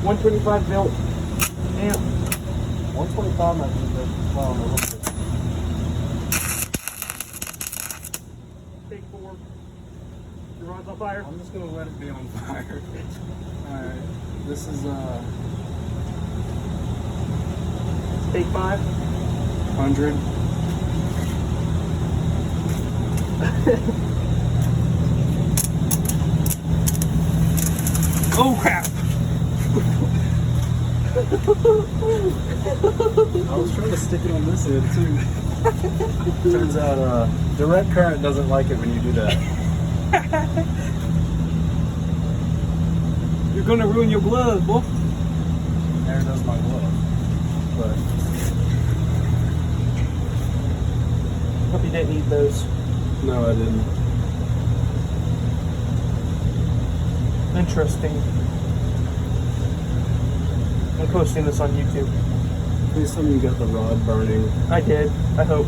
125 volt amp. 125 might be the well, a little bit. Take 4. Your rod's on fire. I'm just gonna let it be on fire. Alright. This is Take 5. 100. Oh crap! I was trying to stick it on this end too. Turns out direct current doesn't like it when you do that. You're gonna ruin your glove, boy. There goes my glove. But Hope you didn't need those. no, I didn't. Interesting. I'm posting this on YouTube. Please tell me you got the rod burning. I did. I hope.